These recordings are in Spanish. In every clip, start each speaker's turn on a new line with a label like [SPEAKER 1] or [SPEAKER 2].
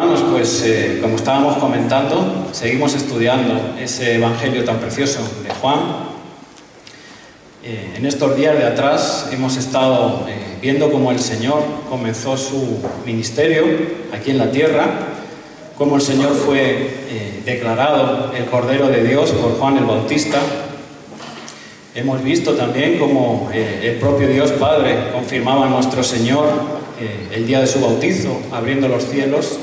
[SPEAKER 1] Hermanos, pues como estábamos comentando, seguimos estudiando ese evangelio tan precioso de Juan. En estos días de atrás hemos estado viendo cómo el Señor comenzó su ministerio aquí en la tierra, cómo el Señor fue declarado el Cordero de Dios por Juan el Bautista. Hemos visto también cómo el propio Dios Padre confirmaba a nuestro Señor el día de su bautizo, abriendo los cielos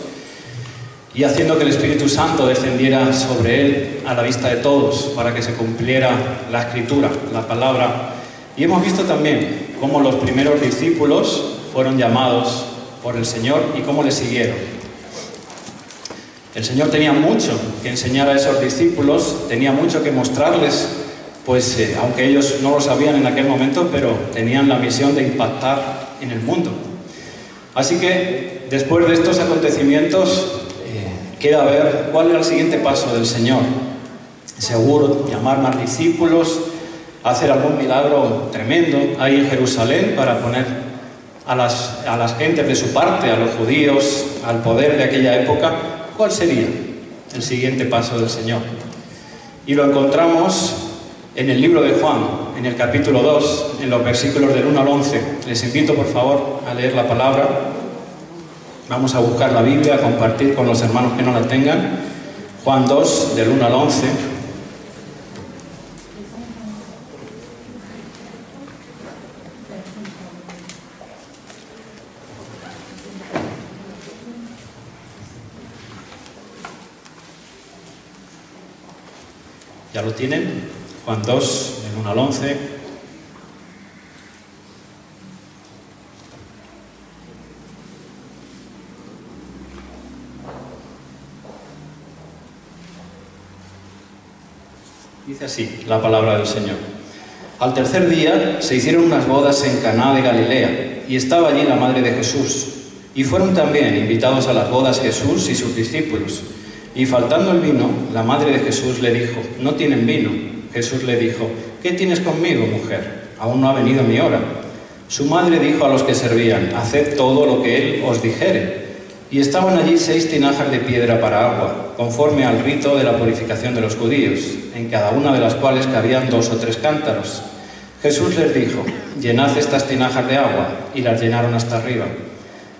[SPEAKER 1] y haciendo que el Espíritu Santo descendiera sobre él a la vista de todos para que se cumpliera la Escritura, la palabra. Y hemos visto también cómo los primeros discípulos fueron llamados por el Señor y cómo le siguieron. El Señor tenía mucho que enseñar a esos discípulos, tenía mucho que mostrarles, pues aunque ellos no lo sabían en aquel momento, pero tenían la misión de impactar en el mundo. Así que después de estos acontecimientos queda ver cuál era el siguiente paso del Señor. Seguro llamar más discípulos, hacer algún milagro tremendo ahí en Jerusalén para poner a las gentes de su parte, a los judíos, al poder de aquella época. ¿Cuál sería el siguiente paso del Señor? Y lo encontramos en el libro de Juan, en el capítulo 2, en los versículos del 1 al 11. Les invito por favor a leer la palabra. Vamos a buscar la Biblia, a compartir con los hermanos que no la tengan. Juan 2, del 1 al 11. ¿Ya lo tienen? Juan 2, del 1 al 11. Dice así la palabra del Señor. Al tercer día se hicieron unas bodas en Caná de Galilea, y estaba allí la madre de Jesús. Y fueron también invitados a las bodas Jesús y sus discípulos. Y faltando el vino, la madre de Jesús le dijo: «No tienen vino». Jesús le dijo: «¿Qué tienes conmigo, mujer? Aún no ha venido mi hora». Su madre dijo a los que servían: «Haced todo lo que él os dijere». Y estaban allí 6 tinajas de piedra para agua, conforme al rito de la purificación de los judíos, en cada una de las cuales cabían 2 o 3 cántaros. Jesús les dijo: «Llenad estas tinajas de agua», y las llenaron hasta arriba.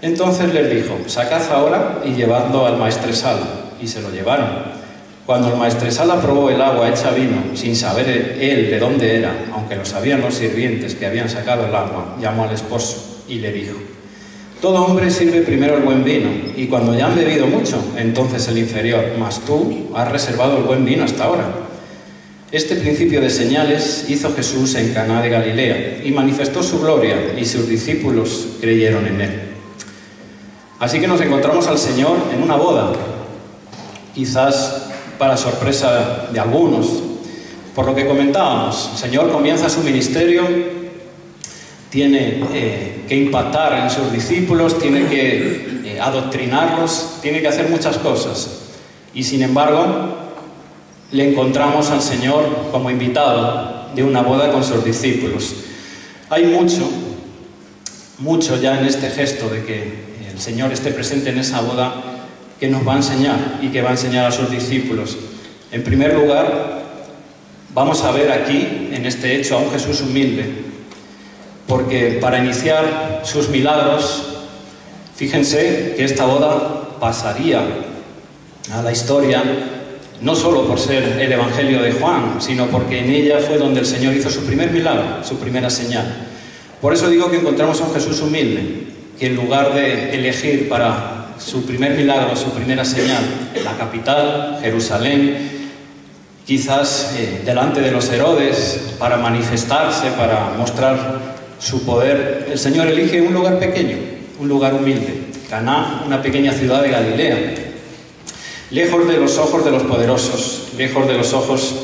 [SPEAKER 1] Entonces les dijo: «Sacad ahora y llevadlo al maestresala», y se lo llevaron. Cuando el maestresala probó el agua hecha vino, sin saber él de dónde era, aunque lo sabían los sirvientes que habían sacado el agua, llamó al esposo y le dijo: «Todo hombre sirve primero el buen vino, y cuando ya han bebido mucho, entonces el inferior, mas tú has reservado el buen vino hasta ahora». Este principio de señales hizo Jesús en Caná de Galilea, y manifestó su gloria, y sus discípulos creyeron en él. Así que nos encontramos al Señor en una boda, quizás para sorpresa de algunos. Por lo que comentábamos, el Señor comienza su ministerio, tiene que impactar en sus discípulos, tiene que adoctrinarlos, tiene que hacer muchas cosas. Y sin embargo, le encontramos al Señor como invitado de una boda con sus discípulos. Hay mucho ya en este gesto de que el Señor esté presente en esa boda que nos va a enseñar y que va a enseñar a sus discípulos. En primer lugar, vamos a ver aquí, en este hecho, a un Jesús humilde. Porque para iniciar sus milagros, fíjense que esta boda pasaría a la historia, no solo por ser el Evangelio de Juan, sino porque en ella fue donde el Señor hizo su primer milagro, su primera señal. Por eso digo que encontramos a un Jesús humilde, que en lugar de elegir para su primer milagro, su primera señal, la capital, Jerusalén, quizás delante de los Herodes, para manifestarse, para mostrar su poder, el Señor elige un lugar pequeño, un lugar humilde, Caná, una pequeña ciudad de Galilea, lejos de los ojos de los poderosos, lejos de los ojos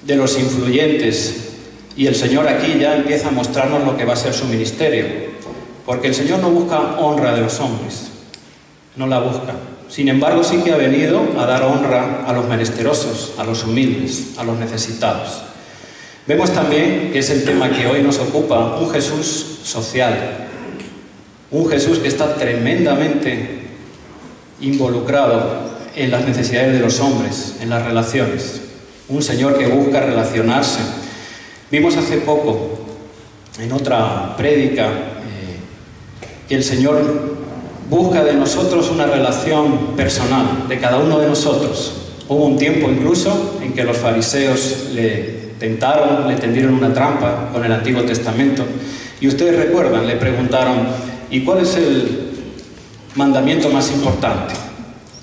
[SPEAKER 1] de los influyentes. Y el Señor aquí ya empieza a mostrarnos lo que va a ser su ministerio, porque el Señor no busca honra de los hombres, no la busca. Sin embargo, sí que ha venido a dar honra a los menesterosos, a los humildes, a los necesitados. Vemos también, que es el tema que hoy nos ocupa, un Jesús social, un Jesús que está tremendamente involucrado en las necesidades de los hombres, en las relaciones. Un Señor que busca relacionarse. Vimos hace poco, en otra prédica, que el Señor busca de nosotros una relación personal, de cada uno de nosotros. Hubo un tiempo incluso en que los fariseos le tentaron, le tendieron una trampa con el Antiguo Testamento. Y ustedes recuerdan, le preguntaron, ¿y cuál es el mandamiento más importante?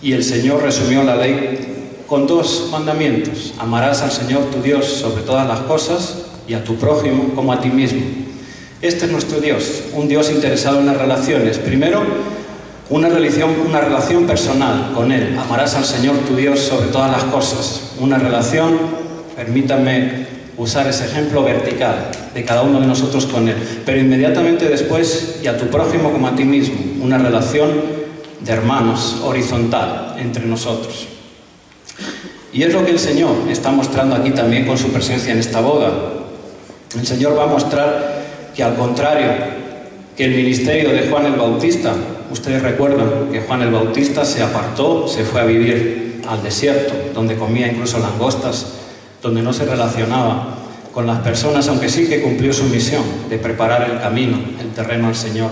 [SPEAKER 1] Y el Señor resumió la ley con 2 mandamientos. Amarás al Señor tu Dios sobre todas las cosas y a tu prójimo como a ti mismo. Este es nuestro Dios, un Dios interesado en las relaciones. Primero, una relación personal con Él. Amarás al Señor tu Dios sobre todas las cosas. Una relación, permítanme usar ese ejemplo, vertical, de cada uno de nosotros con Él. Pero inmediatamente después, y a tu prójimo como a ti mismo. Una relación de hermanos, horizontal, entre nosotros. Y es lo que el Señor está mostrando aquí también con su presencia en esta boda. El Señor va a mostrar que, al contrario que el ministerio de Juan el Bautista, ustedes recuerdan que Juan el Bautista se apartó, se fue a vivir al desierto, donde comía incluso langostas, donde no se relacionaba con las personas, aunque sí que cumplió su misión de preparar el camino, el terreno al Señor.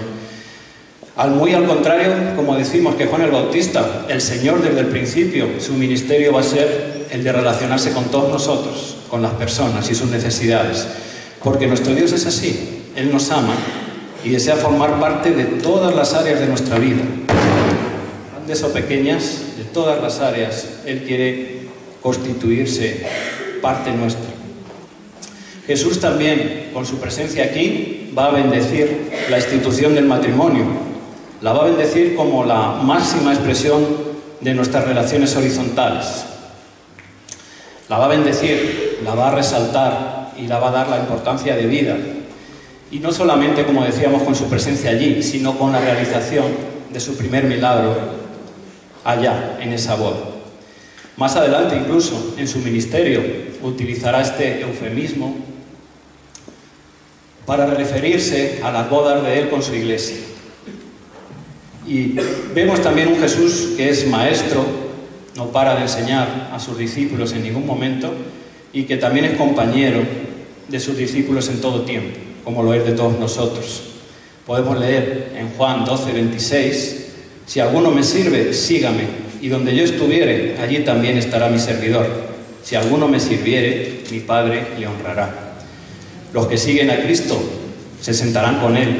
[SPEAKER 1] Muy al contrario, como decimos que Juan el Bautista, el Señor desde el principio, su ministerio va a ser el de relacionarse con todos nosotros, con las personas y sus necesidades. Porque nuestro Dios es así, Él nos ama y desea formar parte de todas las áreas de nuestra vida. Grandes o pequeñas, de todas las áreas, Él quiere constituirse parte nuestra. Jesús también, con su presencia aquí, va a bendecir la institución del matrimonio. La va a bendecir como la máxima expresión de nuestras relaciones horizontales. La va a bendecir, la va a resaltar y la va a dar la importancia de vida. Y no solamente, como decíamos, con su presencia allí, sino con la realización de su primer milagro allá, en esa boda. Más adelante, incluso, en su ministerio, utilizará este eufemismo para referirse a las bodas de Él con su iglesia. Y vemos también un Jesús que es maestro, no para de enseñar a sus discípulos en ningún momento, y que también es compañero de sus discípulos en todo tiempo, como lo es de todos nosotros. Podemos leer en Juan 12:26, si alguno me sirve, sígame, y donde yo estuviere, allí también estará mi servidor. Si alguno me sirviere, mi Padre le honrará. Los que siguen a Cristo se sentarán con Él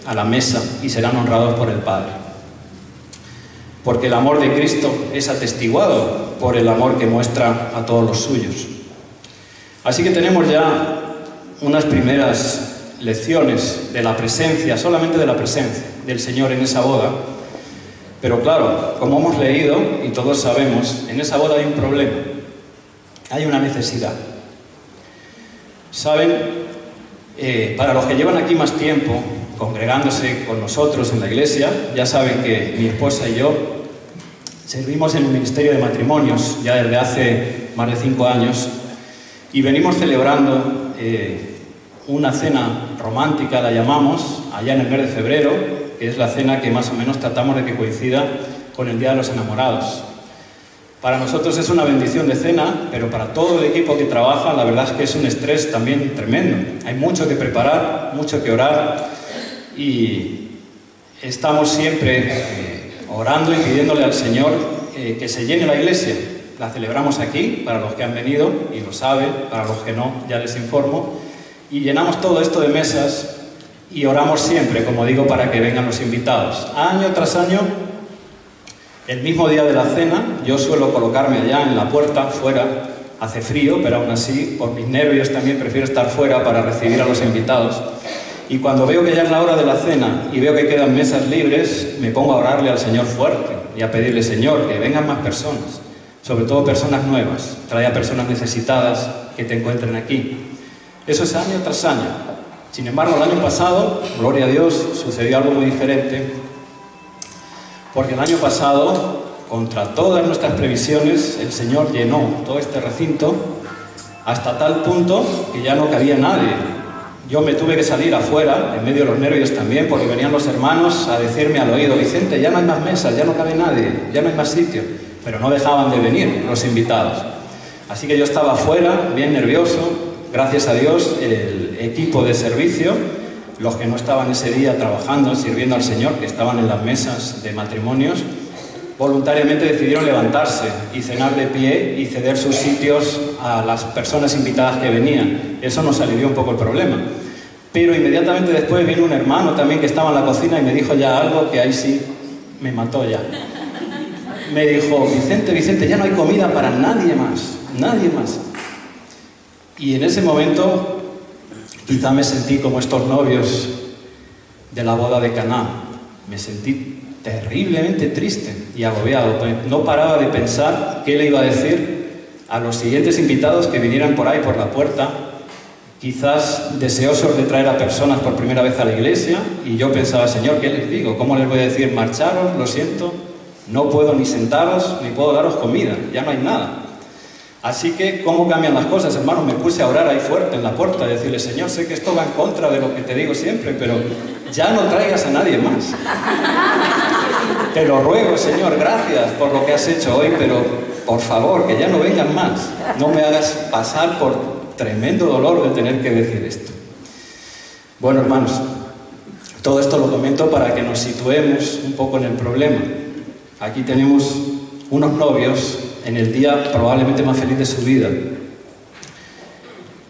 [SPEAKER 1] a la mesa y serán honrados por el Padre. Porque el amor de Cristo es atestiguado por el amor que muestra a todos los suyos. Así que tenemos ya unas primeras lecciones de la presencia, solamente de la presencia del Señor en esa boda. Pero claro, como hemos leído y todos sabemos, en esa boda hay un problema, hay una necesidad. Saben, para los que llevan aquí más tiempo congregándose con nosotros en la iglesia, ya saben que mi esposa y yo servimos en el ministerio de matrimonios ya desde hace más de 5 años y venimos celebrando una cena romántica, la llamamos, allá en el mes de febrero, que es la cena que más o menos tratamos de que coincida con el Día de los Enamorados. Para nosotros es una bendición de cena, pero para todo el equipo que trabaja, la verdad es que es un estrés también tremendo. Hay mucho que preparar, mucho que orar y estamos siempre orando y pidiéndole al Señor que se llene la iglesia. La celebramos aquí, para los que han venido y lo saben, para los que no, ya les informo. Y llenamos todo esto de mesas y oramos siempre, como digo, para que vengan los invitados. Año tras año, el mismo día de la cena, yo suelo colocarme allá en la puerta, fuera. Hace frío, pero aún así, por mis nervios también prefiero estar fuera para recibir a los invitados. Y cuando veo que ya es la hora de la cena y veo que quedan mesas libres, me pongo a orarle al Señor fuerte y a pedirle, Señor, que vengan más personas, sobre todo personas nuevas, trae a personas necesitadas que te encuentren aquí. Eso es año tras año. Sin embargo, el año pasado, gloria a Dios, sucedió algo muy diferente, porque el año pasado, contra todas nuestras previsiones, el Señor llenó todo este recinto hasta tal punto que ya no cabía nadie. yo me tuve que salir afuera, en medio de los nervios también, porque venían los hermanos a decirme al oído: Vicente, ya no hay más mesas, ya no cabe nadie, ya no hay más sitio. Pero no dejaban de venir los invitados. Así que yo estaba afuera, bien nervioso. Gracias a Dios, el equipo de servicio, los que no estaban ese día trabajando, sirviendo al Señor, que estaban en las mesas de matrimonios, voluntariamente decidieron levantarse y cenar de pie y ceder sus sitios a las personas invitadas que venían. Eso nos alivió un poco el problema. Pero inmediatamente después vino un hermano también que estaba en la cocina y me dijo ya algo que ahí sí me mató ya. Me dijo: Vicente, ya no hay comida para nadie más, nadie más. Y en ese momento quizá me sentí como estos novios de la boda de Caná. Me sentí terriblemente triste y agobiado. No paraba de pensar qué le iba a decir a los siguientes invitados que vinieran por ahí, por la puerta, quizás deseosos de traer a personas por primera vez a la iglesia, y yo pensaba: Señor, ¿qué les digo? ¿Cómo les voy a decir? Marcharos, lo siento, no puedo ni sentaros, ni puedo daros comida, ya no hay nada. Así que, ¿cómo cambian las cosas, hermanos? Me puse a orar ahí fuerte en la puerta y decirle: Señor, sé que esto va en contra de lo que te digo siempre, pero ya no traigas a nadie más. Te lo ruego, Señor, gracias por lo que has hecho hoy, pero por favor, que ya no vengan más. No me hagas pasar por tremendo dolor de tener que decir esto. Bueno, hermanos, todo esto lo comento para que nos situemos un poco en el problema. Aquí tenemos unos novios en el día probablemente más feliz de su vida,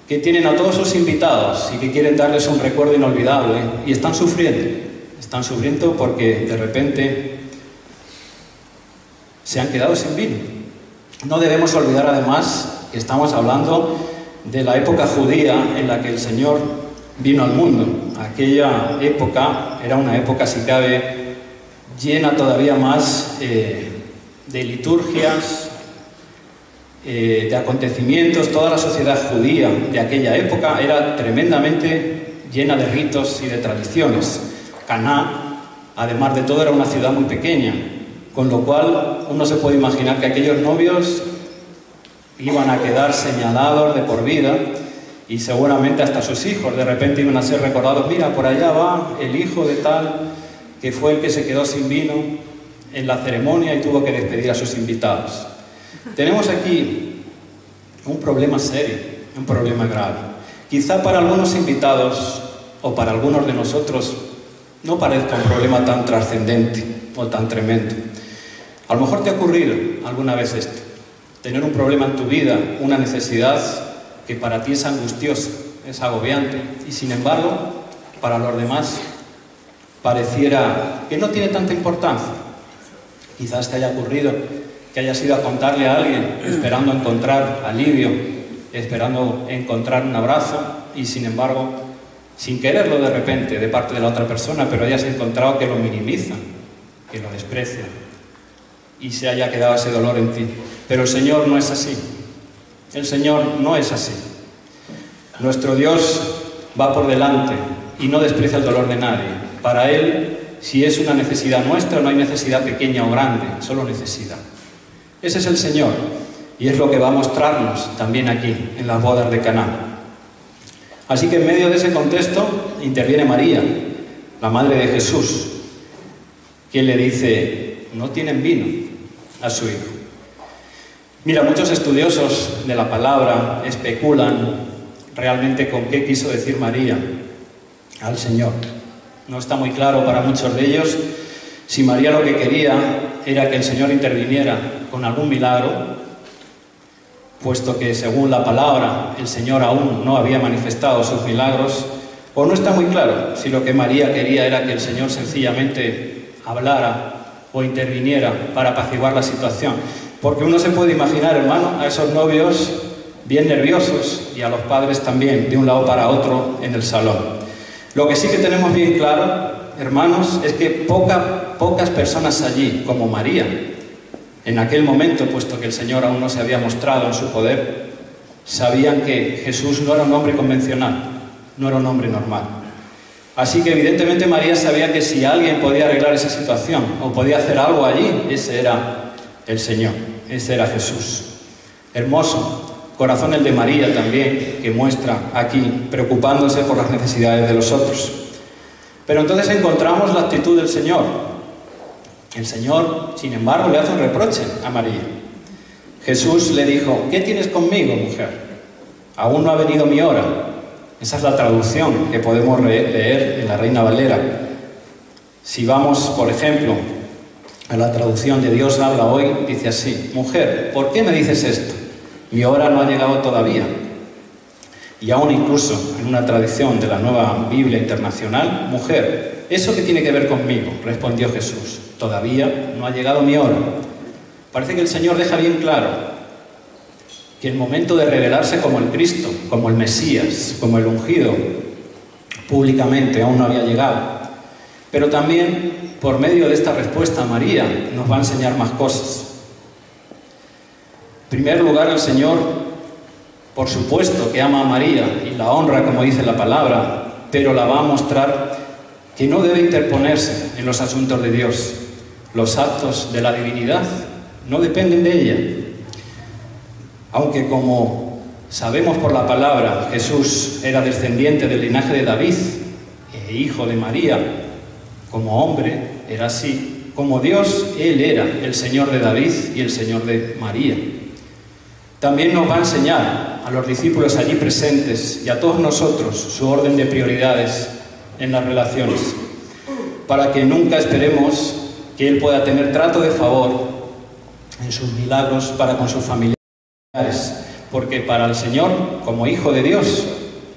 [SPEAKER 1] que tienen a todos sus invitados y que quieren darles un recuerdo inolvidable, y están sufriendo porque de repente se han quedado sin vino. No debemos olvidar además que estamos hablando de la época judía en la que el Señor vino al mundo. Aquella época era una época, si cabe, llena todavía más de liturgias, de acontecimientos. Toda la sociedad judía de aquella época era tremendamente llena de ritos y de tradiciones. Caná, además de todo, era una ciudad muy pequeña, con lo cual uno se puede imaginar que aquellos novios iban a quedar señalados de por vida, y seguramente hasta sus hijos de repente iban a ser recordados: mira, por allá va el hijo de tal, que fue el que se quedó sin vino en la ceremonia y tuvo que despedir a sus invitados. Tenemos aquí un problema serio, un problema grave. Quizá para algunos invitados o para algunos de nosotros no parezca un problema tan trascendente o tan tremendo. A lo mejor te ha ocurrido alguna vez esto: tener un problema en tu vida, una necesidad que para ti es angustiosa, es agobiante, y sin embargo, para los demás pareciera que no tiene tanta importancia. Quizás te haya ocurrido que hayas ido a contarle a alguien esperando encontrar alivio, esperando encontrar un abrazo, y sin embargo, sin quererlo de repente de parte de la otra persona, pero hayas encontrado que lo minimiza, que lo desprecia, y se haya quedado ese dolor en ti. Pero el Señor no es así. El Señor no es así. Nuestro Dios va por delante y no desprecia el dolor de nadie. Para Él, si es una necesidad nuestra, no hay necesidad pequeña o grande, solo necesidad. Ese es el Señor, y es lo que va a mostrarnos también aquí, en las bodas de Caná. Así que en medio de ese contexto interviene María, la madre de Jesús, quien le dice: no tienen vino, a su hijo. Mira, muchos estudiosos de la palabra especulan realmente con qué quiso decir María al Señor. No está muy claro para muchos de ellos si María lo que quería era que el Señor interviniera con algún milagro, puesto que según la palabra el Señor aún no había manifestado sus milagros, o no está muy claro si lo que María quería era que el Señor sencillamente hablara o interviniera para apaciguar la situación. Porque uno se puede imaginar, hermano, a esos novios bien nerviosos y a los padres también, de un lado para otro en el salón. Lo que sí que tenemos bien claro, hermanos, es que pocas personas allí, como María, en aquel momento, puesto que el Señor aún no se había mostrado en su poder, sabían que Jesús no era un hombre convencional, no era un hombre normal. Así que evidentemente María sabía que si alguien podía arreglar esa situación o podía hacer algo allí, ese era el Señor, ese era Jesús. Hermoso, Corazón el de María también, que muestra aquí, preocupándose por las necesidades de los otros. Pero entonces encontramos la actitud del Señor. El Señor, sin embargo, le hace un reproche a María. Jesús le dijo: ¿qué tienes conmigo, mujer? Aún no ha venido mi hora. Esa es la traducción que podemos leer en la Reina Valera. Si vamos, por ejemplo, a la traducción de Dios habla hoy, dice así: mujer, ¿por qué me dices esto? Mi hora no ha llegado todavía. Y aún incluso en una traducción de la Nueva Biblia Internacional: mujer, ¿eso qué tiene que ver conmigo? Respondió Jesús: todavía no ha llegado mi hora. Parece que el Señor deja bien claro que el momento de revelarse como el Cristo, como el Mesías, como el ungido, públicamente aún no había llegado. Pero también, por medio de esta respuesta a María, nos va a enseñar más cosas. En primer lugar, el Señor, por supuesto, que ama a María y la honra, como dice la palabra, pero la va a mostrar que no debe interponerse en los asuntos de Dios. Los actos de la divinidad no dependen de ella. Aunque, como sabemos por la palabra, Jesús era descendiente del linaje de David e hijo de María, como hombre era así. Como Dios, Él era el Señor de David y el Señor de María. También nos va a enseñar a los discípulos allí presentes y a todos nosotros su orden de prioridades en las relaciones, para que nunca esperemos que Él pueda tener trato de favor en sus milagros para con sus familiares, porque para el Señor, como Hijo de Dios,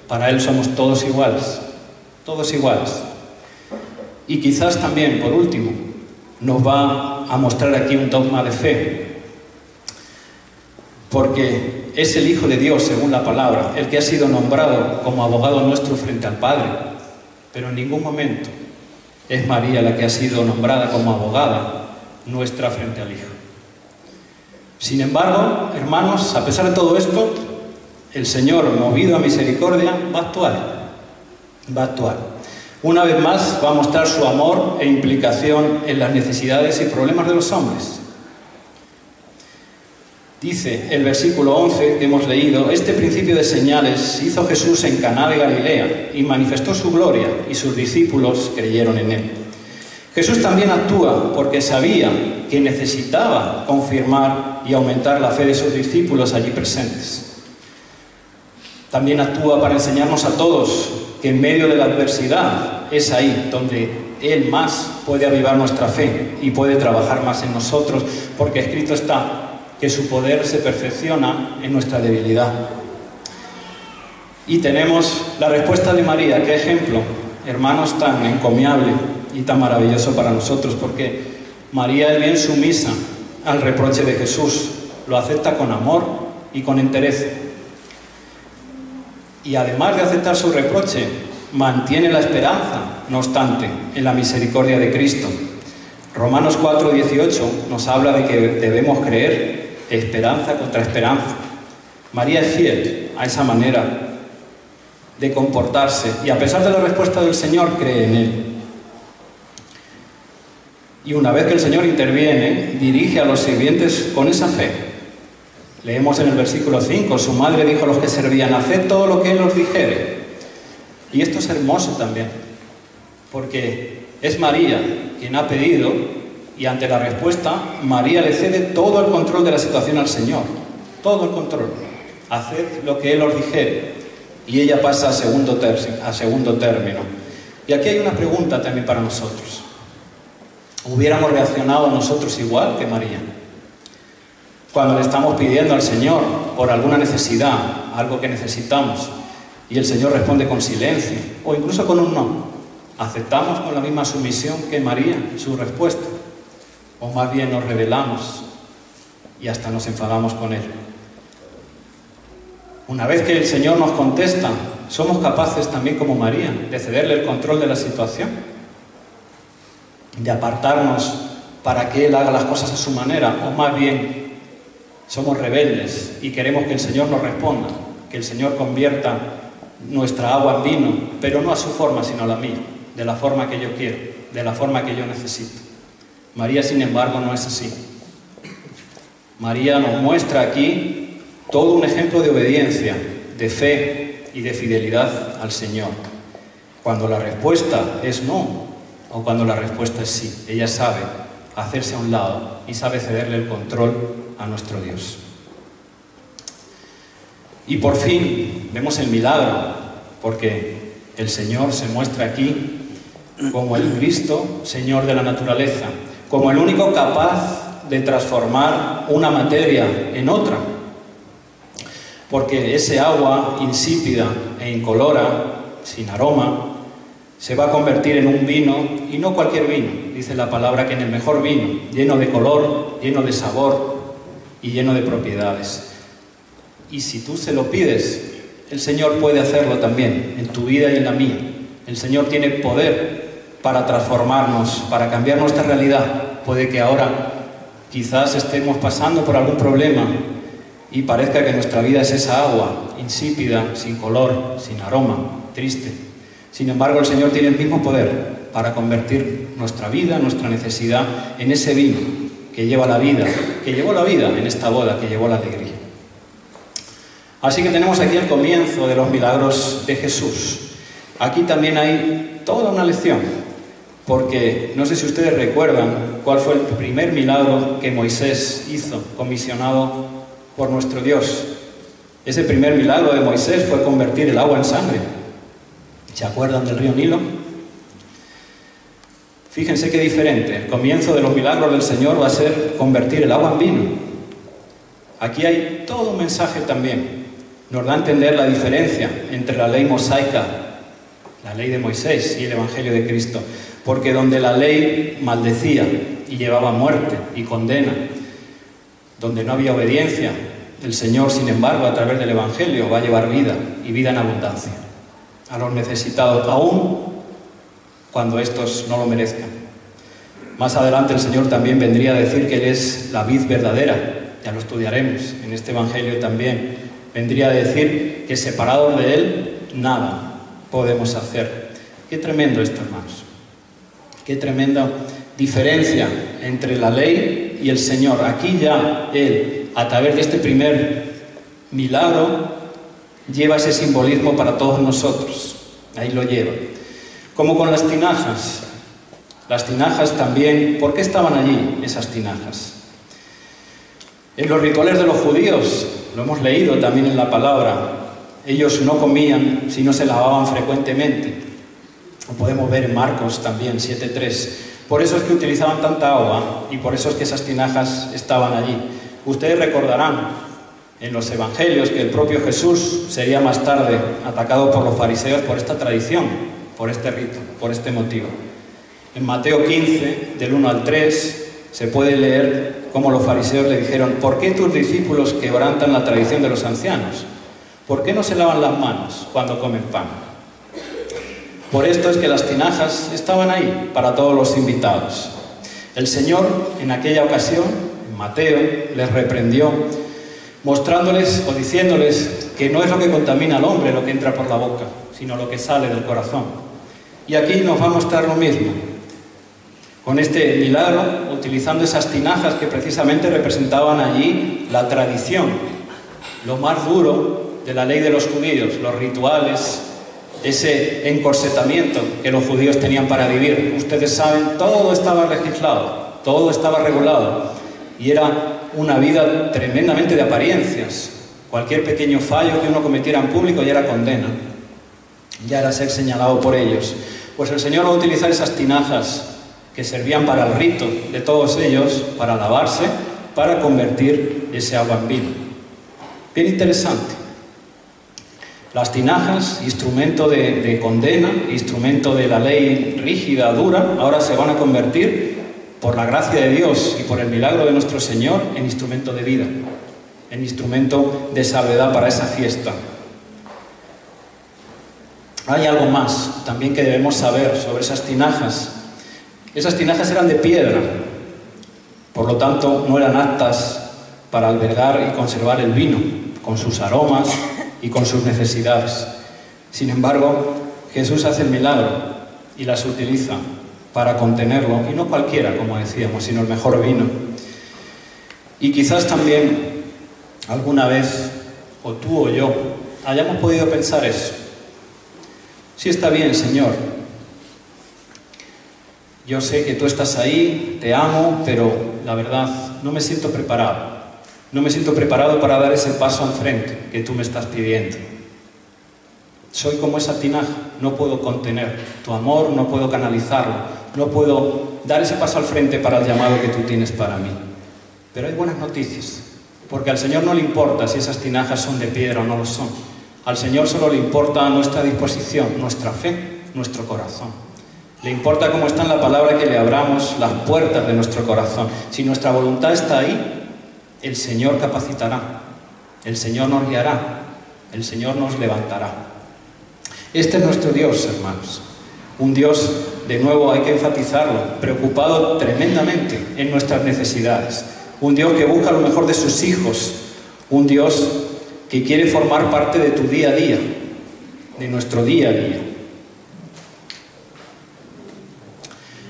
[SPEAKER 1] para Él somos todos iguales, todos iguales. Y quizás también, por último, nos va a mostrar aquí un dogma de fe, porque es el Hijo de Dios, según la palabra, el que ha sido nombrado como abogado nuestro frente al Padre, pero en ningún momento es María la que ha sido nombrada como abogada nuestra frente al Hijo. Sin embargo, hermanos, a pesar de todo esto, el Señor, movido a misericordia, va a actuar. Una vez más va a mostrar su amor e implicación en las necesidades y problemas de los hombres. Dice el versículo 11 que hemos leído: este principio de señales hizo Jesús en Caná de Galilea y manifestó su gloria, y sus discípulos creyeron en él. Jesús también actúa porque sabía que necesitaba confirmar y aumentar la fe de sus discípulos allí presentes. También actúa para enseñarnos a todos que en medio de la adversidad es ahí donde Él más puede avivar nuestra fe y puede trabajar más en nosotros, porque escrito está que su poder se perfecciona en nuestra debilidad. Y tenemos la respuesta de María, qué ejemplo, hermanos, tan encomiable y tan maravilloso para nosotros, porque María es bien sumisa al reproche de Jesús, lo acepta con amor y con entereza. Y además de aceptar su reproche, mantiene la esperanza, no obstante, en la misericordia de Cristo. Romanos 4:18 nos habla de que debemos creer esperanza contra esperanza. María es fiel a esa manera de comportarse y, a pesar de la respuesta del Señor, cree en Él. Y una vez que el Señor interviene, dirige a los sirvientes con esa fe. Leemos en el versículo 5: su madre dijo a los que servían: haced todo lo que Él os dijere. Y esto es hermoso también, porque es María quien ha pedido, y ante la respuesta, María le cede todo el control de la situación al Señor. Todo el control. Haced lo que Él os dijere. Y ella pasa a segundo término. Y aquí hay una pregunta también para nosotros. ¿Hubiéramos reaccionado nosotros igual que María? Cuando le estamos pidiendo al Señor por alguna necesidad, algo que necesitamos, y el Señor responde con silencio, o incluso con un no, ¿aceptamos con la misma sumisión que María su respuesta? ¿O más bien nos rebelamos y hasta nos enfadamos con Él? Una vez que el Señor nos contesta, ¿somos capaces también, como María, de cederle el control de la situación? ¿De apartarnos para que Él haga las cosas a su manera? ¿O más bien somos rebeldes y queremos que el Señor nos responda, que el Señor convierta nuestra agua en vino, pero no a su forma, sino a la mía, de la forma que yo quiero, de la forma que yo necesito? María, sin embargo, no es así. María nos muestra aquí Todo un ejemplo de obediencia, de fe y de fidelidad al Señor. Cuando la respuesta es no, o cuando la respuesta es sí, ella sabe hacerse a un lado y sabe cederle el control a nuestro Dios. Y por fin vemos el milagro, porque el Señor se muestra aquí como el Cristo, Señor de la naturaleza, como el único capaz de transformar una materia en otra. Porque ese agua insípida e incolora, sin aroma, se va a convertir en un vino, y no cualquier vino, dice la palabra que en el mejor vino, lleno de color, lleno de sabor y lleno de propiedades. Y si tú se lo pides, el Señor puede hacerlo también, en tu vida y en la mía. El Señor tiene poder para transformarnos, para cambiar nuestra realidad. Puede que ahora quizás estemos pasando por algún problema y parezca que nuestra vida es esa agua, insípida, sin color, sin aroma, triste. Sin embargo, el Señor tiene el mismo poder para convertir nuestra vida, nuestra necesidad, en ese vino que lleva la vida, que llevó la vida en esta boda, que llevó la alegría. Así que tenemos aquí el comienzo de los milagros de Jesús. Aquí también hay toda una lección, porque no sé si ustedes recuerdan cuál fue el primer milagro que Moisés hizo, comisionado por nuestro Dios. Ese primer milagro de Moisés fue convertir el agua en sangre. ¿Se acuerdan del río Nilo? Fíjense qué diferente. El comienzo de los milagros del Señor va a ser convertir el agua en vino. Aquí hay todo un mensaje también. Nos da a entender la diferencia entre la ley mosaica, la ley de Moisés, y el Evangelio de Cristo. Porque donde la ley maldecía y llevaba muerte y condena, donde no había obediencia, el Señor, sin embargo, a través del Evangelio va a llevar vida, y vida en abundancia, a los necesitados, aún cuando estos no lo merezcan. Más adelante el Señor también vendría a decir que Él es la vid verdadera, ya lo estudiaremos en este Evangelio también. Vendría a decir que separados de Él, nada podemos hacer. Qué tremendo esto, hermanos. Qué tremenda diferencia entre la ley y el Señor. Aquí ya Él, a través de este primer milagro, lleva ese simbolismo para todos nosotros. Ahí lo lleva. Como con las tinajas. Las tinajas también, ¿por qué estaban allí esas tinajas? En los rituales de los judíos, lo hemos leído también en la palabra, ellos no comían si no se lavaban frecuentemente. Lo podemos ver en Marcos también, 7:3. Por eso es que utilizaban tanta agua y por eso es que esas tinajas estaban allí. Ustedes recordarán en los evangelios que el propio Jesús sería más tarde atacado por los fariseos por esta tradición, por este rito, por este motivo. En Mateo 15, del 1 al 3, se puede leer cómo los fariseos le dijeron: ¿por qué tus discípulos quebrantan la tradición de los ancianos? ¿Por qué no se lavan las manos cuando comen pan? Por esto es que las tinajas estaban ahí para todos los invitados. El Señor, en aquella ocasión, en Mateo, les reprendió, mostrándoles o diciéndoles que no es lo que contamina al hombre lo que entra por la boca, sino lo que sale del corazón. Y aquí nos va a mostrar lo mismo. Con este milagro, utilizando esas tinajas que precisamente representaban allí la tradición, lo más duro de la ley de los judíos, los rituales, ese encorsetamiento que los judíos tenían para vivir. Ustedes saben, todo estaba legislado, todo estaba regulado, y era una vida tremendamente de apariencias. Cualquier pequeño fallo que uno cometiera en público ya era condena, ya era ser señalado por ellos. Pues el Señor va a utilizar esas tinajas que servían para el rito de todos ellos, para lavarse, para convertir ese agua en vino. Bien interesante. Las tinajas, instrumento de condena, instrumento de la ley rígida, dura, ahora se van a convertir, por la gracia de Dios y por el milagro de nuestro Señor, en instrumento de vida, en instrumento de salvedad para esa fiesta. Hay algo más también que debemos saber sobre esas tinajas. Esas tinajas eran de piedra, por lo tanto no eran aptas para albergar y conservar el vino, con sus aromas y con sus necesidades. Sin embargo, Jesús hace el milagro y las utiliza para contenerlo, y no cualquiera, como decíamos, sino el mejor vino. Y quizás también alguna vez o tú o yo, hayamos podido pensar eso. Sí, está bien, Señor. Yo sé que tú estás ahí, te amo, pero la verdad no me siento preparado. No me siento preparado para dar ese paso al frente que tú me estás pidiendo. Soy como esa tinaja, no puedo contener tu amor, no puedo canalizarlo, no puedo dar ese paso al frente para el llamado que tú tienes para mí. Pero hay buenas noticias, porque al Señor no le importa si esas tinajas son de piedra o no lo son. Al Señor solo le importa nuestra disposición, nuestra fe, nuestro corazón. Le importa cómo está en la palabra que le abramos las puertas de nuestro corazón. Si nuestra voluntad está ahí, el Señor capacitará, el Señor nos guiará, el Señor nos levantará. Este es nuestro Dios, hermanos. Un Dios, de nuevo hay que enfatizarlo, preocupado tremendamente en nuestras necesidades. Un Dios que busca lo mejor de sus hijos. Un Dios que quiere formar parte de tu día a día, de nuestro día a día.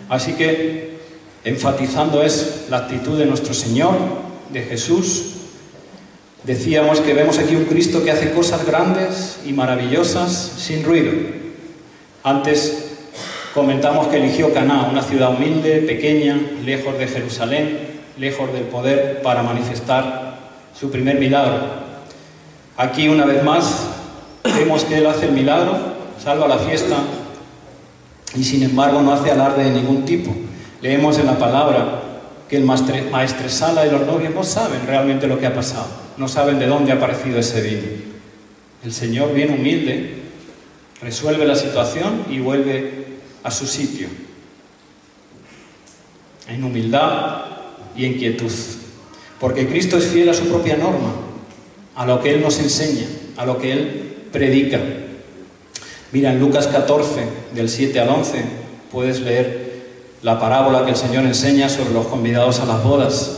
[SPEAKER 1] Así que, enfatizando es la actitud de nuestro Señor, de Jesús, decíamos que vemos aquí un Cristo que hace cosas grandes y maravillosas sin ruido. Antes comentamos que eligió Caná, una ciudad humilde, pequeña, lejos de Jerusalén, lejos del poder, para manifestar su primer milagro. Aquí, una vez más, vemos que Él hace el milagro, salva la fiesta y, sin embargo, no hace alarde de ningún tipo. Leemos en la palabra que el maestresala y los novios no saben realmente lo que ha pasado, no saben de dónde ha aparecido ese vino. El Señor, bien humilde, resuelve la situación y vuelve a su sitio, en humildad y en quietud, porque Cristo es fiel a su propia norma, a lo que Él nos enseña, a lo que Él predica. Mira, en Lucas 14, del 7 al 11, puedes leer la parábola que el Señor enseña sobre los convidados a las bodas.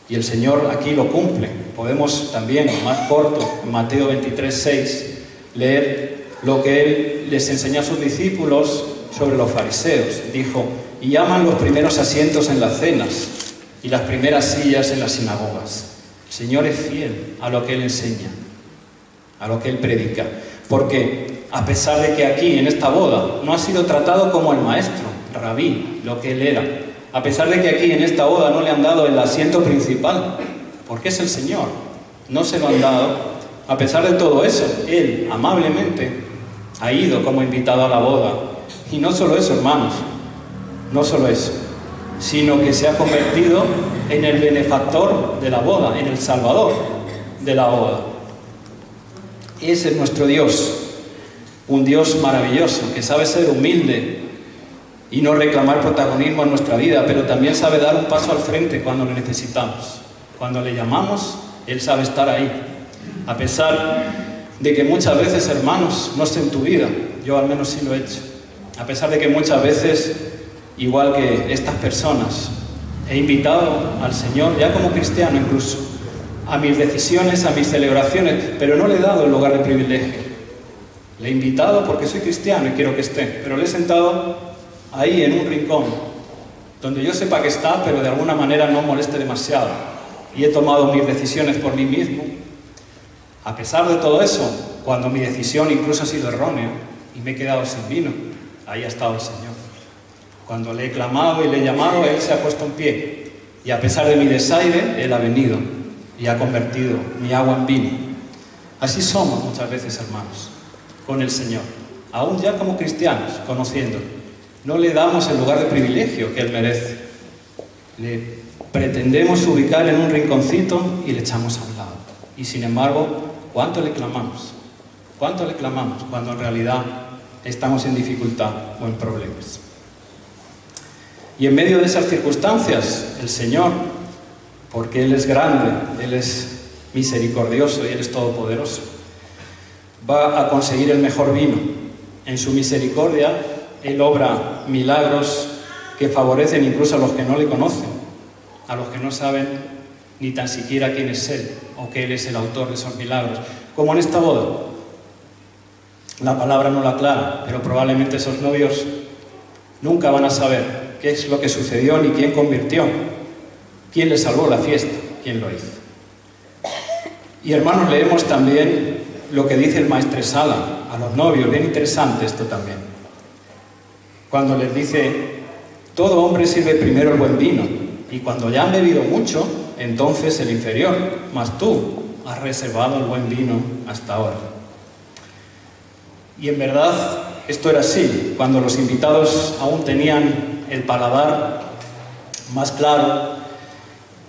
[SPEAKER 1] Y el Señor aquí lo cumple. Podemos también, más corto, en Mateo 23, 6, leer lo que Él les enseñó a sus discípulos sobre los fariseos. Dijo, y llaman los primeros asientos en las cenas y las primeras sillas en las sinagogas. El Señor es fiel a lo que Él enseña, a lo que Él predica. Porque a pesar de que aquí, en esta boda, no ha sido tratado como el maestro, rabí, lo que Él era, a pesar de que aquí en esta boda no le han dado el asiento principal, porque es el Señor, no se lo han dado, a pesar de todo eso, Él amablemente ha ido como invitado a la boda. Y no solo eso, hermanos, no solo eso, sino que se ha convertido en el benefactor de la boda, en el salvador de la boda. Ese es nuestro Dios, un Dios maravilloso, que sabe ser humilde y no reclamar protagonismo en nuestra vida, pero también sabe dar un paso al frente cuando lo necesitamos. Cuando le llamamos, Él sabe estar ahí. A pesar de que muchas veces, hermanos, no sé en tu vida, yo al menos sí lo he hecho, a pesar de que muchas veces, igual que estas personas, he invitado al Señor, ya como cristiano incluso, a mis decisiones, a mis celebraciones, pero no le he dado el lugar de privilegio. Le he invitado porque soy cristiano y quiero que esté, pero le he sentado ahí en un rincón, donde yo sepa que está, pero de alguna manera no moleste demasiado. Y he tomado mis decisiones por mí mismo. A pesar de todo eso, cuando mi decisión incluso ha sido errónea y me he quedado sin vino, ahí ha estado el Señor. Cuando le he clamado y le he llamado, Él se ha puesto en pie. Y a pesar de mi desaire, Él ha venido y ha convertido mi agua en vino. Así somos muchas veces, hermanos, con el Señor. Aún ya como cristianos, conociéndolo. No le damos el lugar de privilegio que Él merece. Le pretendemos ubicar en un rinconcito y le echamos a un lado. Y sin embargo, ¿cuánto le clamamos? ¿Cuánto le clamamos cuando en realidad estamos en dificultad o en problemas? Y en medio de esas circunstancias, el Señor, porque Él es grande, Él es misericordioso y Él es todopoderoso, va a conseguir el mejor vino. En su misericordia, Él obra milagros que favorecen incluso a los que no le conocen, a los que no saben ni tan siquiera quién es Él o que Él es el autor de esos milagros. Como en esta boda. La palabra no lo aclara, pero probablemente esos novios nunca van a saber qué es lo que sucedió ni quién convirtió, quién le salvó la fiesta, quién lo hizo. Y hermanos, leemos también lo que dice el maestresala a los novios, bien interesante esto también. Cuando les dice, todo hombre sirve primero el buen vino, y cuando ya han bebido mucho, entonces el inferior, mas tú has reservado el buen vino hasta ahora. Y en verdad esto era así, cuando los invitados aún tenían el paladar más claro,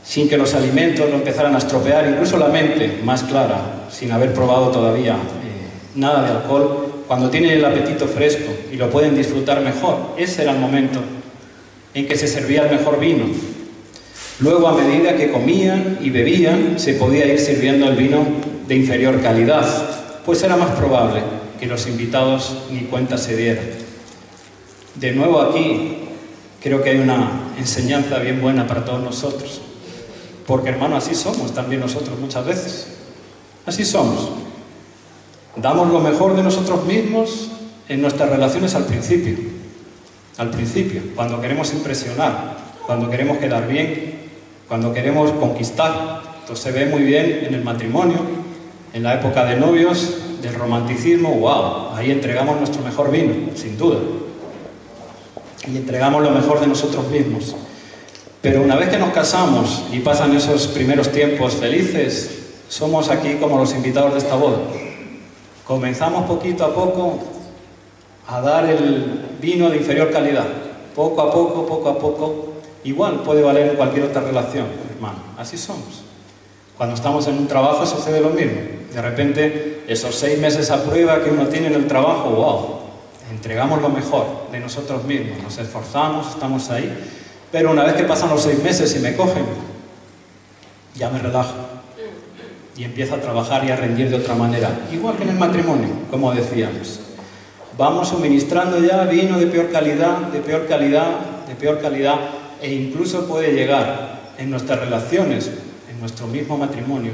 [SPEAKER 1] sin que los alimentos lo empezaran a estropear, incluso la mente más clara, sin haber probado todavía nada de alcohol, cuando tienen el apetito fresco y lo pueden disfrutar mejor, ese era el momento en que se servía el mejor vino. Luego, a medida que comían y bebían, se podía ir sirviendo el vino de inferior calidad, pues era más probable que los invitados ni cuenta se dieran. De nuevo aquí, creo que hay una enseñanza bien buena para todos nosotros, porque hermano, así somos también nosotros muchas veces. Así somos. Damos lo mejor de nosotros mismos en nuestras relaciones al principio. Al principio, cuando queremos impresionar, cuando queremos quedar bien, cuando queremos conquistar. Esto se ve muy bien en el matrimonio, en la época de novios, del romanticismo. ¡Wow! Ahí entregamos nuestro mejor vino, sin duda. Y entregamos lo mejor de nosotros mismos. Pero una vez que nos casamos y pasan esos primeros tiempos felices, somos aquí como los invitados de esta boda. Comenzamos poquito a poco a dar el vino de inferior calidad. Poco a poco, poco a poco. Igual puede valer en cualquier otra relación, hermano. Así somos. Cuando estamos en un trabajo sucede lo mismo. De repente, esos 6 meses a prueba que uno tiene en el trabajo, ¡wow! Entregamos lo mejor de nosotros mismos. Nos esforzamos, estamos ahí. Pero una vez que pasan los 6 meses y me cogen, ya me relajo. Y empiezo a trabajar y a rendir de otra manera. Igual que en el matrimonio, como decíamos. Vamos suministrando ya vino de peor calidad, de peor calidad, de peor calidad, e incluso puede llegar en nuestras relaciones, en nuestro mismo matrimonio,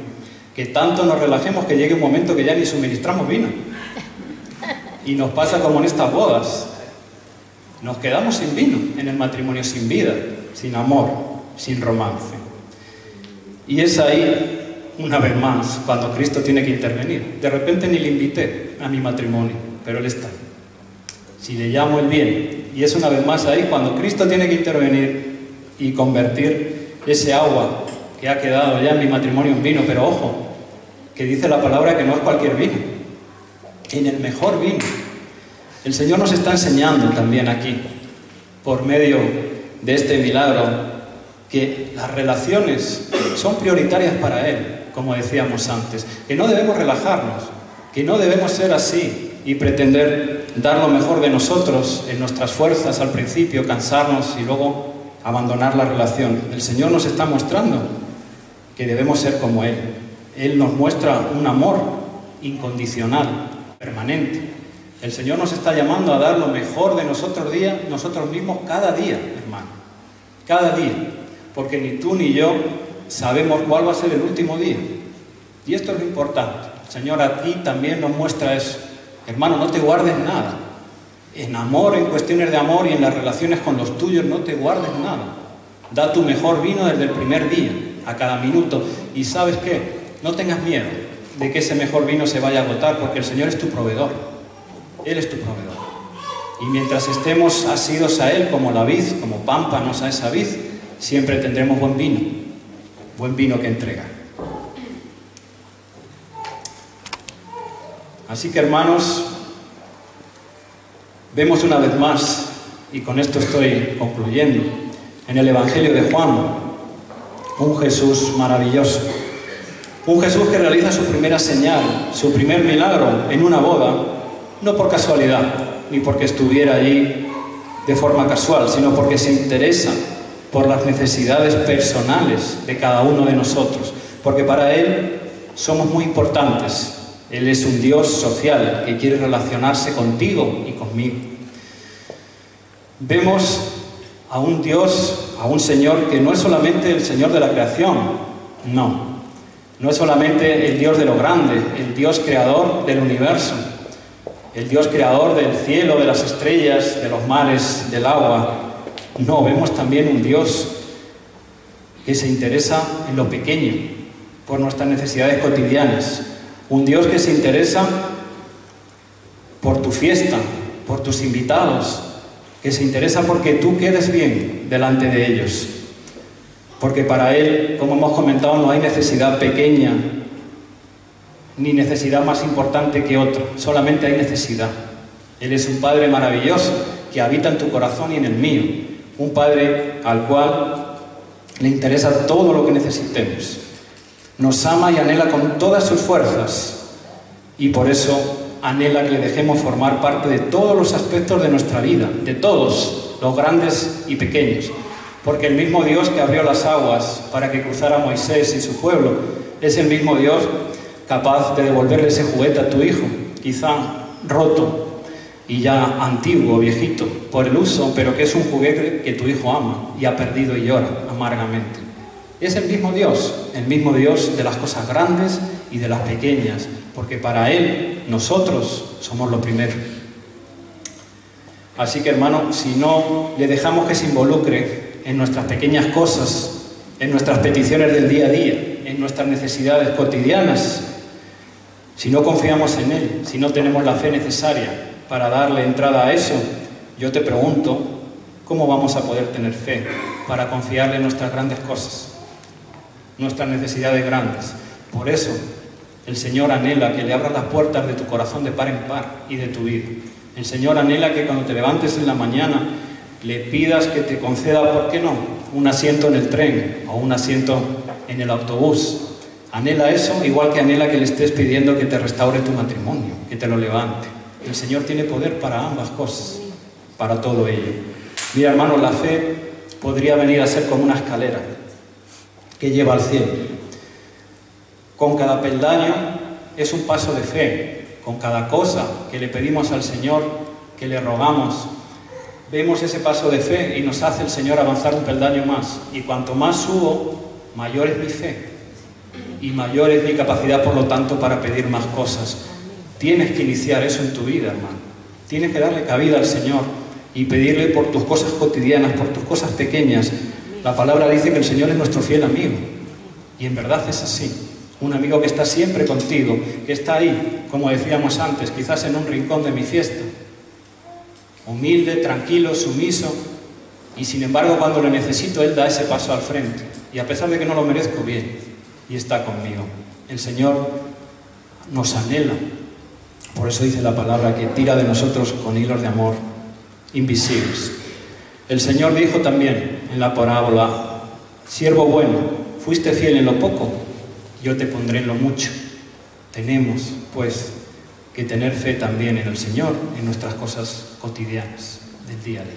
[SPEAKER 1] que tanto nos relajemos que llegue un momento que ya ni suministramos vino. Y nos pasa como en estas bodas. Nos quedamos sin vino en el matrimonio, sin vida, sin amor, sin romance. Y es ahí, una vez más, cuando Cristo tiene que intervenir. De repente ni le invité a mi matrimonio, pero Él está. Si le llamo el bien, y es una vez más ahí cuando Cristo tiene que intervenir y convertir ese agua que ha quedado ya en mi matrimonio en vino, pero ojo, que dice la palabra que no es cualquier vino, en el mejor vino. El Señor nos está enseñando también aquí, por medio de este milagro, que las relaciones son prioritarias para Él, como decíamos antes, que no debemos relajarnos, que no debemos ser así y pretender dar lo mejor de nosotros en nuestras fuerzas al principio, cansarnos y luego abandonar la relación. El Señor nos está mostrando que debemos ser como Él. Él nos muestra un amor incondicional, permanente. El Señor nos está llamando a dar lo mejor de nosotros mismos cada día, hermano. Cada día. Porque ni tú ni yo sabemos cuál va a ser el último día. Y esto es lo importante. El Señor a ti también nos muestra eso. Hermano, no te guardes nada. En amor, en cuestiones de amor y en las relaciones con los tuyos, no te guardes nada. Da tu mejor vino desde el primer día, a cada minuto. Y ¿sabes qué? No tengas miedo de que ese mejor vino se vaya a agotar, porque el Señor es tu proveedor. Él es tu proveedor. Y mientras estemos asidos a Él, como la vid, como pámpanos a esa vid, siempre tendremos buen vino que entregar. Así que, hermanos, vemos una vez más, y con esto estoy concluyendo, en el Evangelio de Juan, un Jesús maravilloso. Un Jesús que realiza su primera señal, su primer milagro en una boda, no por casualidad, ni porque estuviera allí de forma casual, sino porque se interesa por las necesidades personales de cada uno de nosotros, porque para Él somos muy importantes. Él es un Dios social que quiere relacionarse contigo y conmigo. Vemos a un Dios, a un Señor que no es solamente el Señor de la creación, no es solamente el Dios de lo grande, el Dios creador del universo, el Dios creador del cielo, de las estrellas, de los mares, del agua. No, vemos también un Dios que se interesa en lo pequeño, por nuestras necesidades cotidianas. Un Dios que se interesa por tu fiesta, por tus invitados, que se interesa porque tú quedes bien delante de ellos. Porque para Él, como hemos comentado, no hay necesidad pequeña ni necesidad más importante que otra, solamente hay necesidad. Él es un Padre maravilloso que habita en tu corazón y en el mío, un Padre al cual le interesa todo lo que necesitemos. Nos ama y anhela con todas sus fuerzas y por eso anhela que le dejemos formar parte de todos los aspectos de nuestra vida, de todos, los grandes y pequeños, porque el mismo Dios que abrió las aguas para que cruzara Moisés y su pueblo es el mismo Dios capaz de devolverle ese juguete a tu hijo, quizá roto y ya antiguo, viejito, por el uso, pero que es un juguete que tu hijo ama y ha perdido y llora amargamente. Es el mismo Dios de las cosas grandes y de las pequeñas, porque para Él nosotros somos lo primero. Así que, hermano, si no le dejamos que se involucre en nuestras pequeñas cosas, en nuestras peticiones del día a día, en nuestras necesidades cotidianas, si no confiamos en Él, si no tenemos la fe necesaria para darle entrada a eso, yo te pregunto, ¿cómo vamos a poder tener fe para confiarle en nuestras grandes cosas, nuestras necesidades grandes? Por eso, el Señor anhela que le abras las puertas de tu corazón de par en par y de tu vida. El Señor anhela que cuando te levantes en la mañana le pidas que te conceda, ¿por qué no?, un asiento en el tren o un asiento en el autobús. Anhela eso, igual que anhela que le estés pidiendo que te restaure tu matrimonio, que te lo levante. El Señor tiene poder para ambas cosas, para todo ello. Mira, hermano, la fe podría venir a ser como una escalera que lleva al cielo. Con cada peldaño es un paso de fe. Con cada cosa que le pedimos al Señor, que le rogamos, vemos ese paso de fe y nos hace el Señor avanzar un peldaño más. Y cuanto más subo, mayor es mi fe y mayor es mi capacidad, por lo tanto, para pedir más cosas. Tienes que iniciar eso en tu vida, hermano. Tienes que darle cabida al Señor y pedirle por tus cosas cotidianas, por tus cosas pequeñas. La palabra dice que el Señor es nuestro fiel amigo. Y en verdad es así. Un amigo que está siempre contigo, que está ahí, como decíamos antes, quizás en un rincón de mi fiesta. Humilde, tranquilo, sumiso. Y sin embargo, cuando lo necesito, Él da ese paso al frente. Y a pesar de que no lo merezco, bien. Y está conmigo. El Señor nos anhela. Por eso dice la palabra que tira de nosotros con hilos de amor invisibles. El Señor dijo también en la parábola: siervo bueno, fuiste fiel en lo poco, yo te pondré en lo mucho. Tenemos, pues, que tener fe también en el Señor, en nuestras cosas cotidianas del día a día.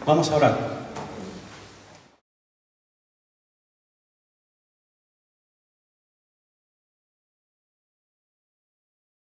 [SPEAKER 1] Vamos a orar.